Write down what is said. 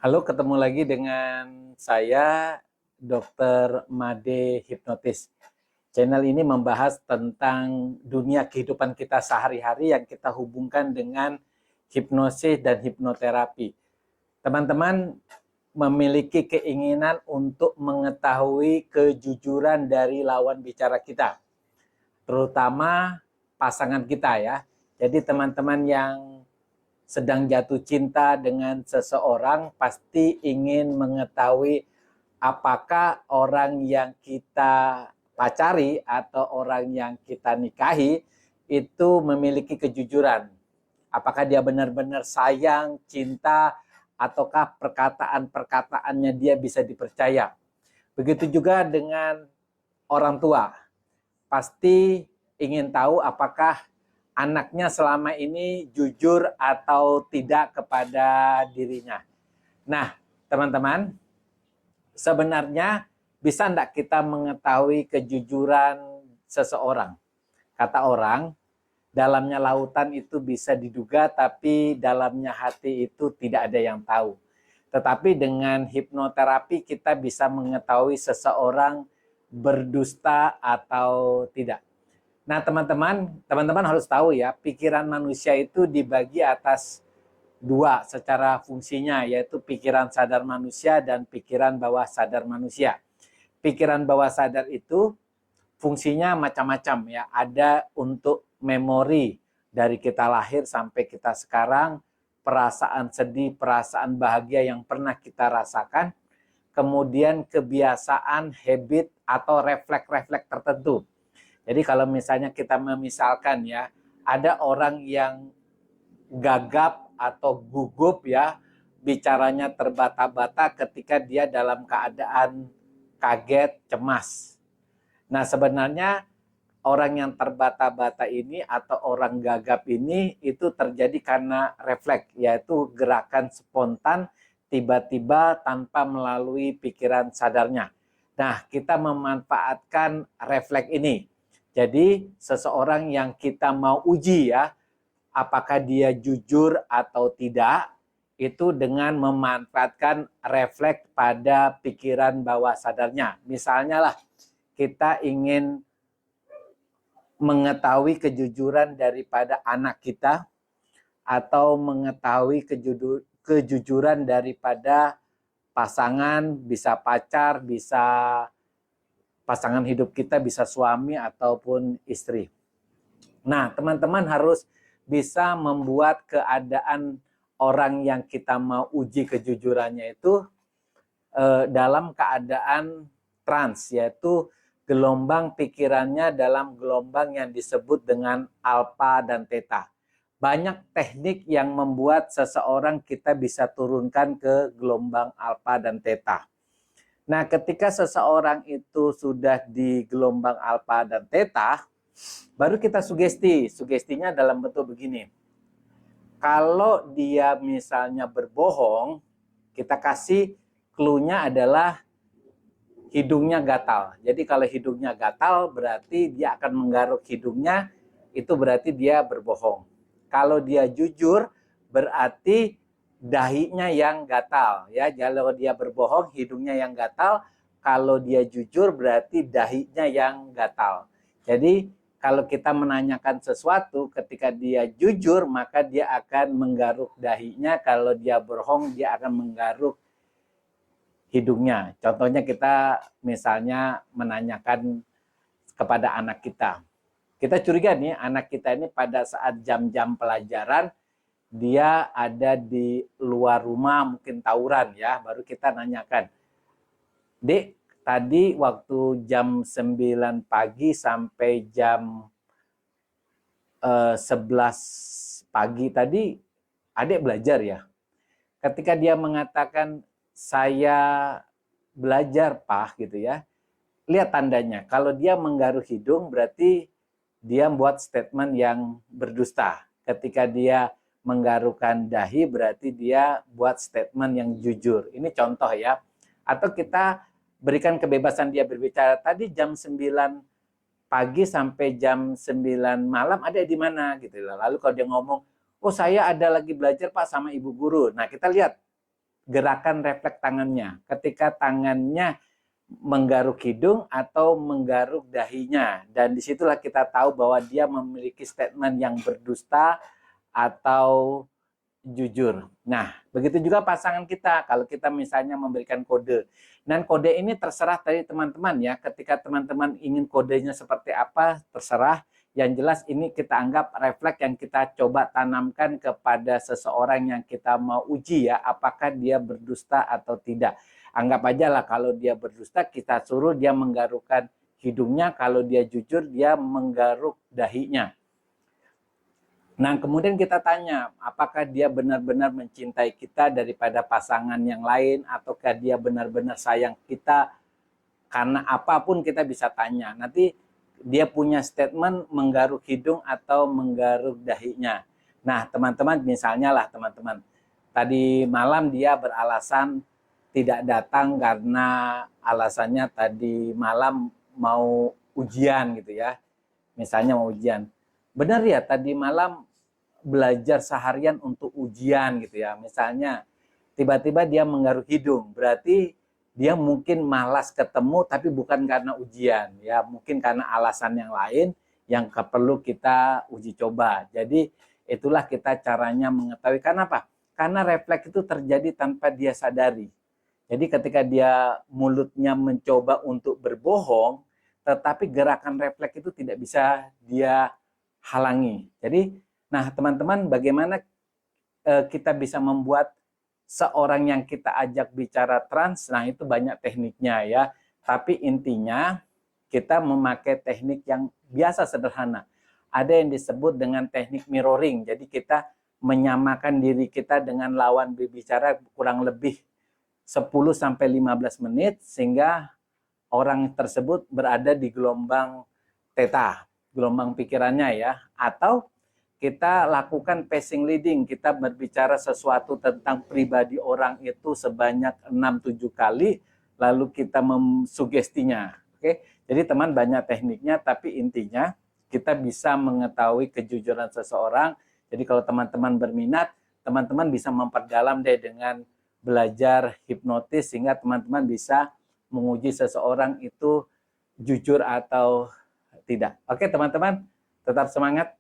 Halo, ketemu lagi dengan saya, Dr. Made Hipnotis. Channel ini membahas tentang dunia kehidupan kita sehari-hari yang kita hubungkan dengan hipnosis dan hipnoterapi. Teman-teman memiliki keinginan untuk mengetahui kejujuran dari lawan bicara kita, terutama pasangan kita ya. Jadi teman-teman yang sedang jatuh cinta dengan seseorang pasti ingin mengetahui apakah orang yang kita pacari atau orang yang kita nikahi itu memiliki kejujuran. Apakah dia benar-benar sayang, cinta, ataukah perkataan-perkataannya dia bisa dipercaya. Begitu juga dengan orang tua. Pasti ingin tahu apakah anaknya selama ini jujur atau tidak kepada dirinya. Nah, teman-teman, sebenarnya bisa enggak kita mengetahui kejujuran seseorang? Kata orang, dalamnya lautan itu bisa diduga, tapi dalamnya hati itu tidak ada yang tahu. Tetapi dengan hipnoterapi kita bisa mengetahui seseorang berdusta atau tidak. Nah, teman-teman harus tahu ya, pikiran manusia itu dibagi atas dua secara fungsinya, yaitu pikiran sadar manusia dan pikiran bawah sadar manusia. Pikiran bawah sadar itu fungsinya macam-macam ya, ada untuk memori dari kita lahir sampai kita sekarang, perasaan sedih, perasaan bahagia yang pernah kita rasakan, kemudian kebiasaan, habit, atau refleks-refleks tertentu. Jadi kalau misalnya kita memisalkan ya, ada orang yang gagap atau gugup ya, bicaranya terbata-bata ketika dia dalam keadaan kaget, cemas. Nah, sebenarnya orang yang terbata-bata ini atau orang gagap ini itu terjadi karena refleks, yaitu gerakan spontan tiba-tiba tanpa melalui pikiran sadarnya. Nah, kita memanfaatkan refleks ini. Jadi, seseorang yang kita mau uji ya, apakah dia jujur atau tidak, itu dengan memanfaatkan refleks pada pikiran bawah sadarnya. Misalnya lah, kita ingin mengetahui kejujuran daripada anak kita, atau mengetahui kejujuran daripada pasangan, bisa pacar, bisa pasangan hidup kita, bisa suami ataupun istri. Nah, teman-teman harus bisa membuat keadaan orang yang kita mau uji kejujurannya itu dalam keadaan trans, yaitu gelombang pikirannya dalam gelombang yang disebut dengan alfa dan theta. Banyak teknik yang membuat seseorang kita bisa turunkan ke gelombang alfa dan theta. Nah, ketika seseorang itu sudah di gelombang alfa dan theta, baru kita sugesti. Sugestinya dalam bentuk begini. Kalau dia misalnya berbohong, kita kasih clue-nya adalah hidungnya gatal. Jadi kalau hidungnya gatal berarti dia akan menggaruk hidungnya, itu berarti dia berbohong. Kalau dia jujur berarti dahinya yang gatal ya. Kalau dia berbohong hidungnya yang gatal, kalau dia jujur berarti dahinya yang gatal. Jadi kalau kita menanyakan sesuatu, ketika dia jujur maka dia akan menggaruk dahinya, kalau dia bohong dia akan menggaruk hidungnya. Contohnya kita misalnya menanyakan kepada anak kita. Kita curiga nih anak kita ini pada saat jam-jam pelajaran dia ada di luar rumah, mungkin tawuran ya, baru kita nanyakan. Dek, tadi waktu jam 9 pagi sampai jam 11 pagi tadi adik belajar ya? Ketika dia mengatakan saya belajar Pak gitu ya, lihat tandanya. Kalau dia menggaruk hidung berarti dia buat statement yang berdusta. Ketika dia menggarukkan dahi berarti dia buat statement yang jujur. Ini contoh ya. Atau kita berikan kebebasan dia berbicara. Tadi jam 9 pagi sampai jam 9 malam ada di mana gitu. Lalu kalau dia ngomong, oh saya ada lagi belajar Pak sama ibu guru. Nah kita lihat gerakan refleks tangannya. Ketika tangannya menggaruk hidung atau menggaruk dahinya. Dan disitulah kita tahu bahwa dia memiliki statement yang berdusta atau jujur. Nah, begitu juga pasangan kita. Kalau kita misalnya memberikan kode. Dan kode ini terserah dari teman-teman ya. Ketika teman-teman ingin kodenya seperti apa, terserah. Yang jelas ini kita anggap refleks yang kita coba tanamkan kepada seseorang yang kita mau uji ya. Apakah dia berdusta atau tidak. Anggap aja lah kalau dia berdusta, kita suruh dia menggarukkan hidungnya. Kalau dia jujur, dia menggaruk dahinya. Nah, kemudian kita tanya, apakah dia benar-benar mencintai kita daripada pasangan yang lain, ataukah dia benar-benar sayang kita, karena apapun kita bisa tanya. Nanti dia punya statement menggaruk hidung atau menggaruk dahinya. Nah, teman-teman, misalnya lah teman-teman, tadi malam dia beralasan tidak datang karena alasannya tadi malam mau ujian gitu ya. Misalnya mau ujian. Benar ya, tadi malam belajar seharian untuk ujian gitu ya. Misalnya tiba-tiba dia menggaruk hidung, berarti dia mungkin malas ketemu tapi bukan karena ujian ya, mungkin karena alasan yang lain yang perlu kita uji coba. Jadi itulah kita caranya mengetahui. Karena apa? Karena refleks itu terjadi tanpa dia sadari. Jadi ketika dia mulutnya mencoba untuk berbohong, tetapi gerakan refleks itu tidak bisa dia halangi. Jadi, nah teman-teman, bagaimana kita bisa membuat seorang yang kita ajak bicara trans? Nah itu banyak tekniknya ya. Tapi intinya kita memakai teknik yang biasa sederhana. Ada yang disebut dengan teknik mirroring. Jadi kita menyamakan diri kita dengan lawan berbicara kurang lebih 10-15 menit sehingga orang tersebut berada di gelombang theta, gelombang pikirannya ya. Atau kita lakukan passing leading, kita berbicara sesuatu tentang pribadi orang itu sebanyak 6-7 kali, lalu kita mensugestinya. Oke, jadi teman banyak tekniknya, tapi intinya kita bisa mengetahui kejujuran seseorang. Jadi kalau teman-teman berminat, teman-teman bisa memperdalam deh dengan belajar hipnotis sehingga teman-teman bisa menguji seseorang itu jujur atau tidak. Oke teman-teman, tetap semangat.